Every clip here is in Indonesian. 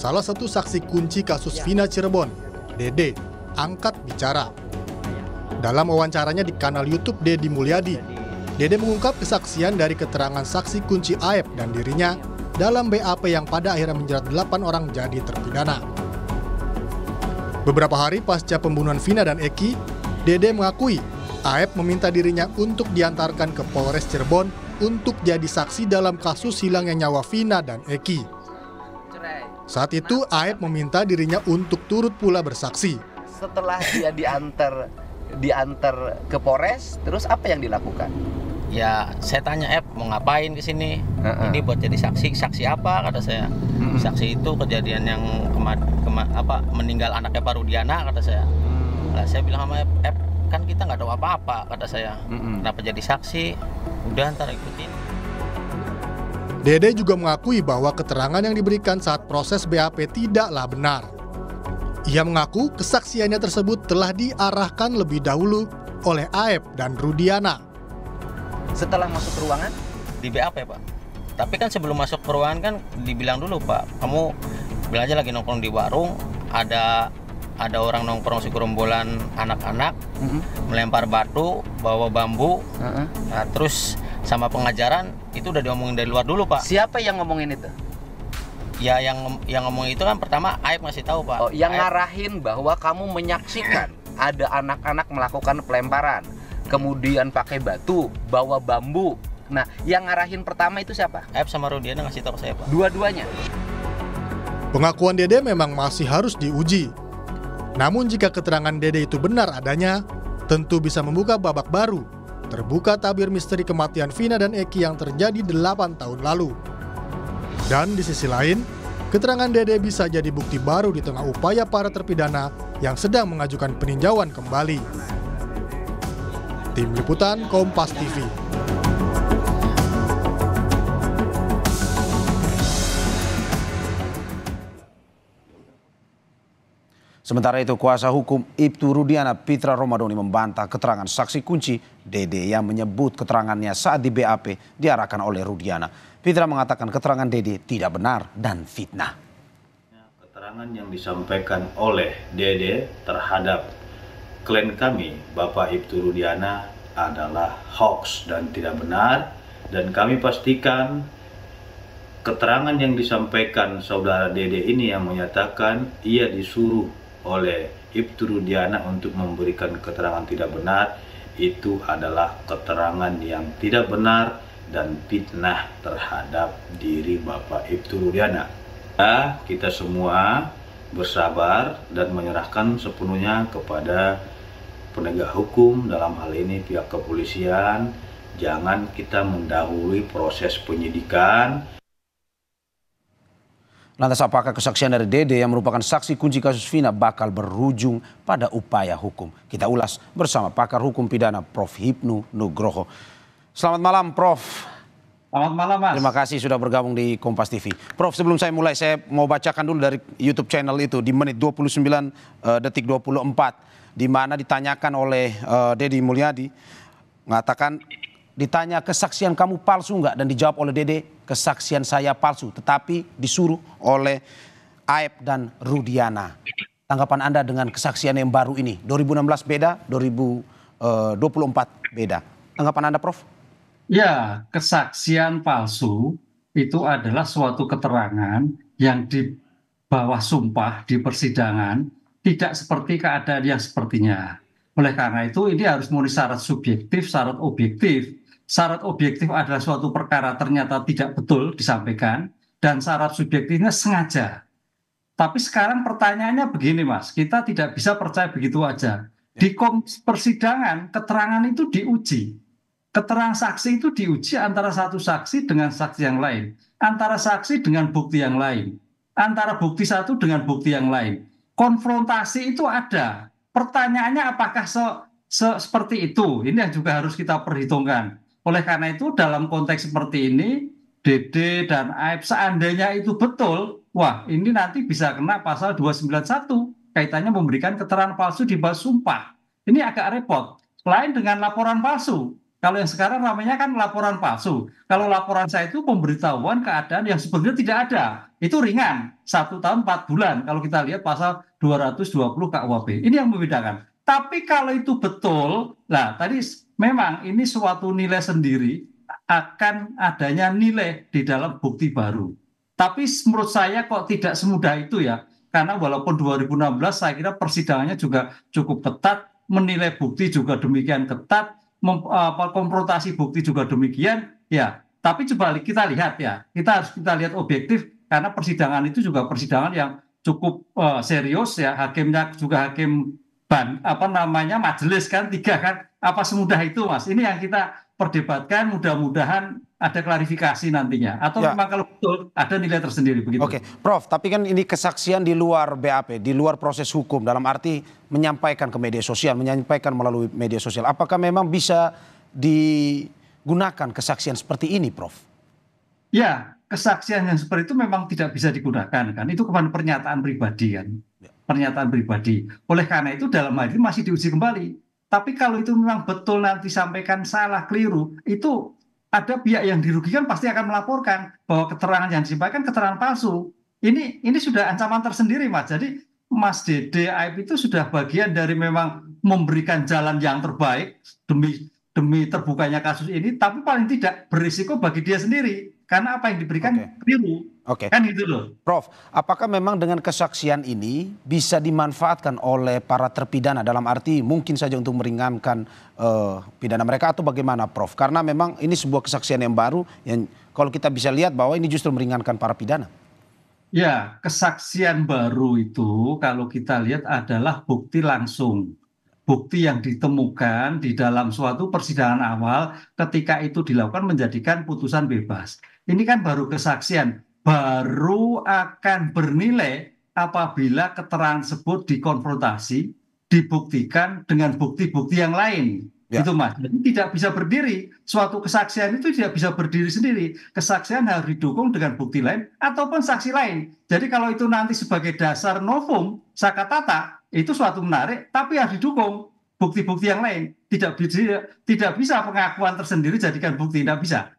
salah satu saksi kunci kasus Vina Cirebon, Dede, angkat bicara. Dalam wawancaranya di kanal YouTube Deddy Mulyadi, Dede mengungkap kesaksian dari keterangan saksi kunci Aep dan dirinya dalam BAP yang pada akhirnya menjerat 8 orang jadi terpidana. Beberapa hari pasca pembunuhan Vina dan Eki, Dede mengakui Aep meminta dirinya untuk diantarkan ke Polres Cirebon untuk jadi saksi dalam kasus hilangnya nyawa Vina dan Eki. Saat itu Aep meminta dirinya untuk turut pula bersaksi. Setelah dia diantar ke Polres, terus apa yang dilakukan? Ya, saya tanya mau ngapain ke sini? Ini buat jadi saksi. Saksi apa? Kata saya. Saksi itu kejadian yang meninggal anaknya Pak Rudiana, kata saya. Nah, saya bilang sama kan kita nggak tahu apa-apa, kata saya. Kenapa jadi saksi? Udah, ntar ikutin. Dede juga mengakui bahwa keterangan yang diberikan saat proses BAP tidaklah benar. Ia mengaku kesaksiannya tersebut telah diarahkan lebih dahulu oleh Aep dan Rudiana. Setelah masuk ke ruangan? Di BAP, Pak. Tapi kan sebelum masuk ke ruangan kan dibilang dulu, Pak, kamu bilang aja lagi nongkrong di warung, ada orang nongkrong segerombolan anak-anak, melempar batu, bawa bambu, nah, terus sama pengajaran itu udah diomongin dari luar dulu, Pak. Siapa yang ngomongin itu? Ya yang ngomongin itu kan pertama Aep ngasih tahu, Pak. Oh, yang ngarahin bahwa kamu menyaksikan ada anak-anak melakukan pelemparan, kemudian pakai batu, bawa bambu. Nah, yang ngarahin pertama itu siapa? Aep sama Rudiana ngasih tahu ke saya, Pak. Dua-duanya. Pengakuan Dede memang masih harus diuji. Namun jika keterangan Dede itu benar adanya, tentu bisa membuka babak baru. Terbuka tabir misteri kematian Vina dan Eki yang terjadi 8 tahun lalu. Dan di sisi lain, keterangan Dede bisa jadi bukti baru di tengah upaya para terpidana yang sedang mengajukan peninjauan kembali. Tim Liputan Kompas TV. Sementara itu, kuasa hukum Ibtu Rudiana Pitra Romadoni membantah keterangan saksi kunci Dede yang menyebut keterangannya saat di BAP diarahkan oleh Rudiana. Pitra mengatakan keterangan Dede tidak benar dan fitnah. Keterangan yang disampaikan oleh Dede terhadap klien kami, Bapak Ibtu Rudiana, adalah hoax dan tidak benar, dan kami pastikan keterangan yang disampaikan saudara Dede ini yang menyatakan ia disuruh oleh Ibtu Rudiana untuk memberikan keterangan tidak benar, itu adalah keterangan yang tidak benar dan fitnah terhadap diri Bapak Ibtu Rudiana. Kita semua bersabar dan menyerahkan sepenuhnya kepada penegak hukum, dalam hal ini pihak kepolisian. Jangan kita mendahului proses penyidikan. Lantas apakah kesaksian dari Dede yang merupakan saksi kunci kasus Vina bakal berujung pada upaya hukum? Kita ulas bersama pakar hukum pidana Prof. Hipnu Nugroho. Selamat malam, Prof. Selamat malam, Mas. Terima kasih sudah bergabung di Kompas TV. Prof, sebelum saya mulai, saya mau bacakan dulu dari YouTube channel itu di menit 29 detik 24, di mana ditanyakan oleh Deddy Mulyadi, mengatakan ditanya kesaksian kamu palsu nggak, dan dijawab oleh Dede kesaksian saya palsu, tetapi disuruh oleh Aep dan Rudiana. Tanggapan Anda dengan kesaksian yang baru ini? 2016 beda, 2024 beda. Tanggapan Anda, Prof? Ya, kesaksian palsu itu adalah suatu keterangan yang di bawah sumpah di persidangan tidak seperti keadaan yang sepertinya. Oleh karena itu ini harus memenuhi syarat subjektif, syarat objektif. Syarat objektif adalah suatu perkara ternyata tidak betul disampaikan, dan syarat subjektifnya sengaja. Tapi sekarang pertanyaannya begini, Mas, kita tidak bisa percaya begitu aja. Di persidangan keterangan itu diuji. Keterangan saksi itu diuji antara satu saksi dengan saksi yang lain, antara saksi dengan bukti yang lain, antara bukti satu dengan bukti yang lain. Konfrontasi itu ada. Pertanyaannya apakah seperti itu? Ini yang juga harus kita perhitungkan. Oleh karena itu dalam konteks seperti ini, Dede dan Aep seandainya itu betul, wah ini nanti bisa kena pasal 291 kaitannya memberikan keterangan palsu di bawah sumpah. Ini agak repot. Lain dengan laporan palsu. Kalau yang sekarang namanya kan laporan palsu. Kalau laporan saya itu pemberitahuan keadaan yang sebenarnya tidak ada. Itu ringan, 1 tahun 4 bulan. Kalau kita lihat pasal 220 KUHP. Ini yang membedakan. Tapi kalau itu betul, nah tadi memang ini suatu nilai sendiri akan adanya nilai di dalam bukti baru. Tapi menurut saya kok tidak semudah itu ya. Karena walaupun 2016 saya kira persidangannya juga cukup ketat, menilai bukti juga demikian ketat, konfrontasi bukti juga demikian, ya. Tapi coba kita lihat ya, kita lihat objektif karena persidangan itu juga persidangan yang cukup serius ya, hakimnya juga hakim majelis kan 3 kan, apa semudah itu Mas? Ini yang kita perdebatkan, mudah-mudahan ada klarifikasi nantinya. Atau memang kalau betul ada nilai tersendiri begitu. Oke, Prof, tapi kan ini kesaksian di luar BAP, di luar proses hukum, dalam arti menyampaikan ke media sosial, menyampaikan melalui media sosial. Apakah memang bisa digunakan kesaksian seperti ini, Prof? Ya, kesaksian yang seperti itu memang tidak bisa digunakan kan. Itu kepada pernyataan pribadi kan. Pernyataan pribadi. Oleh karena itu dalam hal ini masih diuji kembali. Tapi kalau itu memang betul nanti sampaikan salah, keliru, itu ada pihak yang dirugikan pasti akan melaporkan bahwa keterangan yang disampaikan keterangan palsu. Ini sudah ancaman tersendiri, Mas. Jadi Mas Dede Aib itu sudah bagian dari memang memberikan jalan yang terbaik demi terbukanya kasus ini, tapi paling tidak berisiko bagi dia sendiri karena apa yang diberikan keliru. Kan gitu loh. Prof, apakah memang dengan kesaksian ini bisa dimanfaatkan oleh para terpidana dalam arti mungkin saja untuk meringankan pidana mereka atau bagaimana, Prof? Karena memang ini sebuah kesaksian yang baru yang kalau kita bisa lihat bahwa ini justru meringankan para pidana. Ya, kesaksian baru itu kalau kita lihat adalah bukti langsung. Bukti yang ditemukan di dalam suatu persidangan awal ketika itu dilakukan menjadikan putusan bebas. Ini kan baru kesaksian, baru akan bernilai apabila keterangan tersebut dikonfrontasi, dibuktikan dengan bukti-bukti yang lain. Ya. Itu Mas, jadi tidak bisa berdiri. Suatu kesaksian itu tidak bisa berdiri sendiri. Kesaksian harus didukung dengan bukti lain ataupun saksi lain. Jadi kalau itu nanti sebagai dasar novum, sakatata, itu suatu menarik, tapi harus didukung bukti-bukti yang lain. Tidak bisa pengakuan tersendiri jadikan bukti, tidak bisa.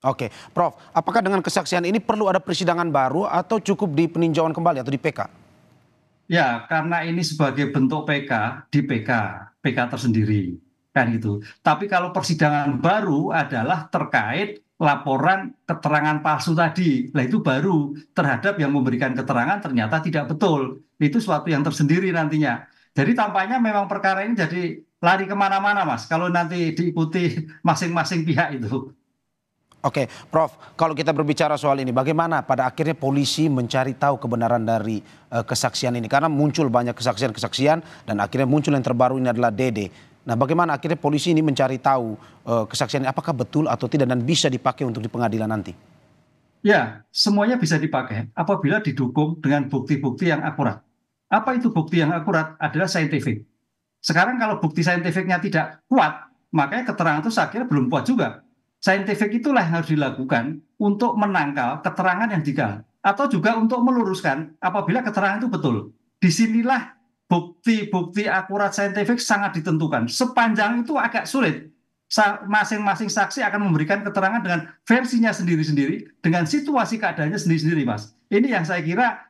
Oke, Prof, apakah dengan kesaksian ini perlu ada persidangan baru atau cukup di peninjauan kembali atau di PK? Ya, karena ini sebagai bentuk PK, di PK tersendiri. Kan gitu. Tapi kalau persidangan baru adalah terkait laporan keterangan palsu tadi. Nah itu baru terhadap yang memberikan keterangan ternyata tidak betul. Itu suatu yang tersendiri nantinya. Jadi tampaknya memang perkara ini jadi lari kemana-mana Mas. Kalau nanti diikuti masing-masing pihak itu. Oke, Prof, kalau kita berbicara soal ini, bagaimana pada akhirnya polisi mencari tahu kebenaran dari kesaksian ini? Karena muncul banyak kesaksian-kesaksian dan akhirnya muncul yang terbaru ini adalah Dede. Nah, bagaimana akhirnya polisi ini mencari tahu kesaksian ini apakah betul atau tidak dan bisa dipakai untuk di pengadilan nanti? Ya, semuanya bisa dipakai apabila didukung dengan bukti-bukti yang akurat. Apa itu bukti yang akurat? Adalah saintifik. Sekarang kalau bukti saintifiknya tidak kuat, makanya keterangan itu saya kira belum kuat juga. Saintifik itulah yang harus dilakukan untuk menangkal keterangan yang digal. Atau juga untuk meluruskan apabila keterangan itu betul. Disinilah bukti-bukti akurat saintifik sangat ditentukan. Sepanjang itu agak sulit. Masing-masing saksi akan memberikan keterangan dengan versinya sendiri-sendiri, dengan situasi keadaannya sendiri-sendiri, Mas. Ini yang saya kira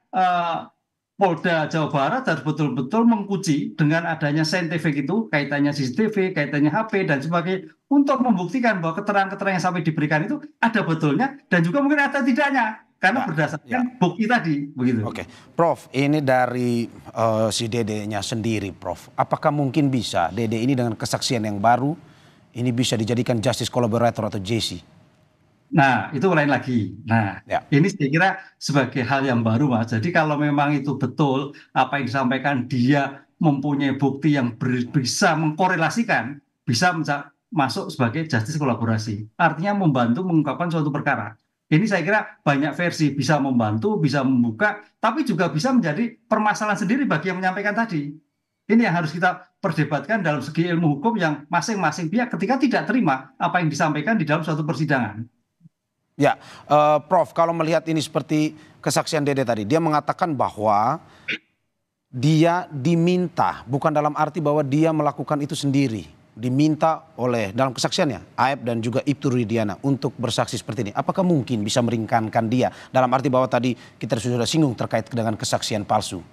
Polda Jawa Barat harus betul-betul menguji dengan adanya saintifik itu, kaitannya CCTV, kaitannya HP, dan sebagainya, untuk membuktikan bahwa keterangan-keterangan yang sampai diberikan itu ada betulnya, dan juga mungkin ada tidaknya. Karena berdasarkan bukti tadi, begitu. Oke, Prof, ini dari si Dede-nya sendiri, Prof. Apakah mungkin bisa Dede ini dengan kesaksian yang baru, ini bisa dijadikan justice collaborator atau JC? Nah, itu lain lagi. Nah, ini saya kira sebagai hal yang baru, Mas. Jadi kalau memang itu betul, apa yang disampaikan dia mempunyai bukti yang bisa mengkorelasikan, bisa masuk sebagai justice kolaborasi. Artinya membantu mengungkapkan suatu perkara. Ini saya kira banyak versi, bisa membantu, bisa membuka, tapi juga bisa menjadi permasalahan sendiri bagi yang menyampaikan tadi. Ini yang harus kita perdebatkan dalam segi ilmu hukum yang masing-masing pihak ketika tidak terima apa yang disampaikan di dalam suatu persidangan. Ya, Prof, kalau melihat ini seperti kesaksian Dede tadi, dia mengatakan bahwa dia diminta, bukan dalam arti bahwa dia melakukan itu sendiri. diminta oleh dalam kesaksiannya Aib dan juga Ibtu Rudiana untuk bersaksi seperti ini. Apakah mungkin bisa meringankan dia? Dalam arti bahwa tadi kita sudah singgung terkait dengan kesaksian palsu.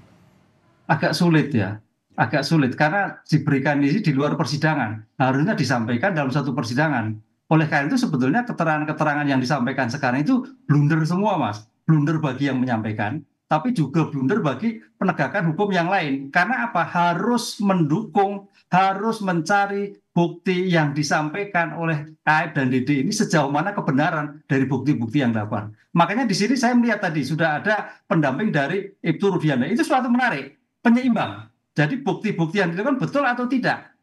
Agak sulit ya, agak sulit karena diberikan ini di luar persidangan. Harusnya disampaikan dalam satu persidangan. Oleh karena itu sebetulnya keterangan-keterangan yang disampaikan sekarang itu blunder semua, Mas. Blunder bagi yang menyampaikan, tapi juga blunder bagi penegakan hukum yang lain. Karena apa? Harus mendukung, harus mencari bukti yang disampaikan oleh Aib dan Dede ini sejauh mana kebenaran dari bukti-bukti yang dapat. Makanya di sini saya melihat tadi sudah ada pendamping dari Ibtu Rudiana. Itu suatu menarik. Penyeimbang. Jadi bukti-bukti yang dilakukan betul atau tidak,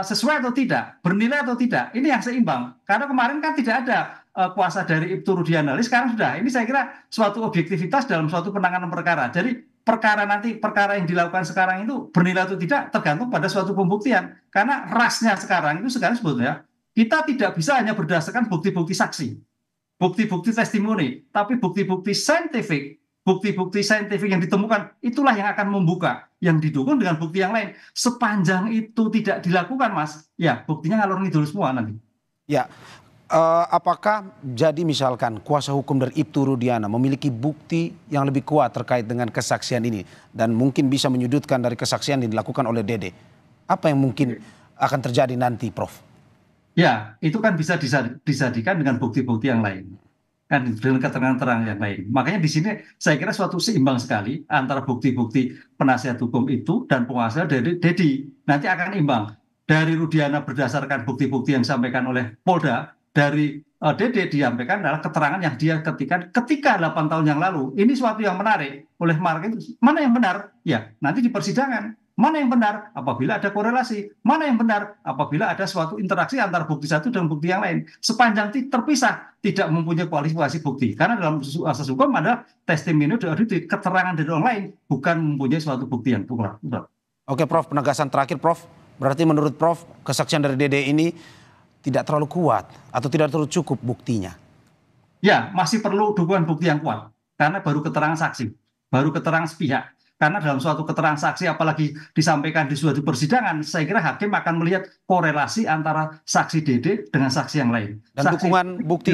sesuai atau tidak, bernilai atau tidak, ini yang seimbang. Karena kemarin kan tidak ada kuasa dari Ibtu Rudiana, sekarang sudah. Ini saya kira suatu objektivitas dalam suatu penanganan perkara. Jadi perkara yang dilakukan sekarang itu bernilai atau tidak tergantung pada suatu pembuktian. Karena rasnya sekarang itu sebetulnya kita tidak bisa hanya berdasarkan bukti-bukti saksi, bukti-bukti testimoni, tapi bukti-bukti saintifik. Bukti-bukti saintifik yang ditemukan itulah yang akan membuka, yang didukung dengan bukti yang lain. Sepanjang itu tidak dilakukan, Mas, ya buktinya ngalor ngidul semua nanti. Ya, apakah jadi misalkan kuasa hukum dari Ibtu Rudiana memiliki bukti yang lebih kuat terkait dengan kesaksian ini dan mungkin bisa menyudutkan dari kesaksian yang dilakukan oleh Dede? Apa yang mungkin akan terjadi nanti, Prof? Ya, itu kan bisa disadikan dengan bukti-bukti yang lain. Kan dengan keterangan-keterangan yang lain. Makanya di sini saya kira suatu seimbang sekali antara bukti-bukti penasihat hukum itu dan penguasa dari Dedi. Nanti akan imbang. Dari Rudiana berdasarkan bukti-bukti yang disampaikan oleh Polda, dari Dede disampaikan adalah keterangan yang dia ketika 8 tahun yang lalu. Ini suatu yang menarik. Oleh market itu, mana yang benar? Ya, nanti di persidangan. Mana yang benar? Apabila ada korelasi. Mana yang benar? Apabila ada suatu interaksi antara bukti satu dan bukti yang lain. Sepanjang terpisah, tidak mempunyai kualifikasi bukti. Karena dalam asas hukum ada testimoni dari keterangan dari orang lain, bukan mempunyai suatu bukti yang kuat. Oke, Prof, penegasan terakhir, Prof. Berarti menurut Prof, kesaksian dari Dede ini tidak terlalu kuat atau tidak terlalu cukup buktinya? Ya, masih perlu dukungan bukti yang kuat. Karena baru keterangan saksi, baru keterangan sepihak. Karena dalam suatu keterangan saksi apalagi disampaikan di suatu persidangan, saya kira hakim akan melihat korelasi antara saksi Dede dengan saksi yang lain. Dan dukungan bukti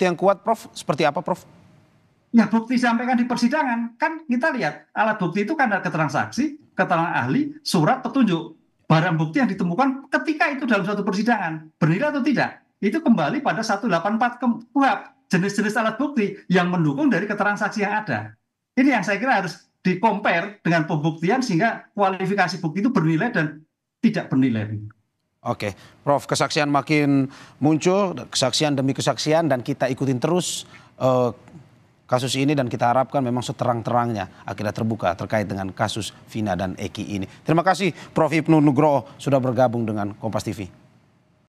yang kuat, Prof, seperti apa, Prof? Ya, bukti disampaikan di persidangan. Kan kita lihat alat bukti itu kan ada keterangan saksi, keterangan ahli, surat petunjuk. Barang bukti yang ditemukan ketika itu dalam suatu persidangan, bernilai atau tidak, itu kembali pada 184 KUHP, jenis-jenis alat bukti yang mendukung dari keterangan saksi yang ada. Ini yang saya kira harus di-compare dengan pembuktian sehingga kualifikasi bukti itu bernilai dan tidak bernilai. Oke, Prof, kesaksian makin muncul, kesaksian demi kesaksian, dan kita ikutin terus kasus ini dan kita harapkan memang seterang-terangnya akhirnya terbuka terkait dengan kasus Vina dan Eki ini. Terima kasih Prof Ibnu Nugroho sudah bergabung dengan Kompas TV.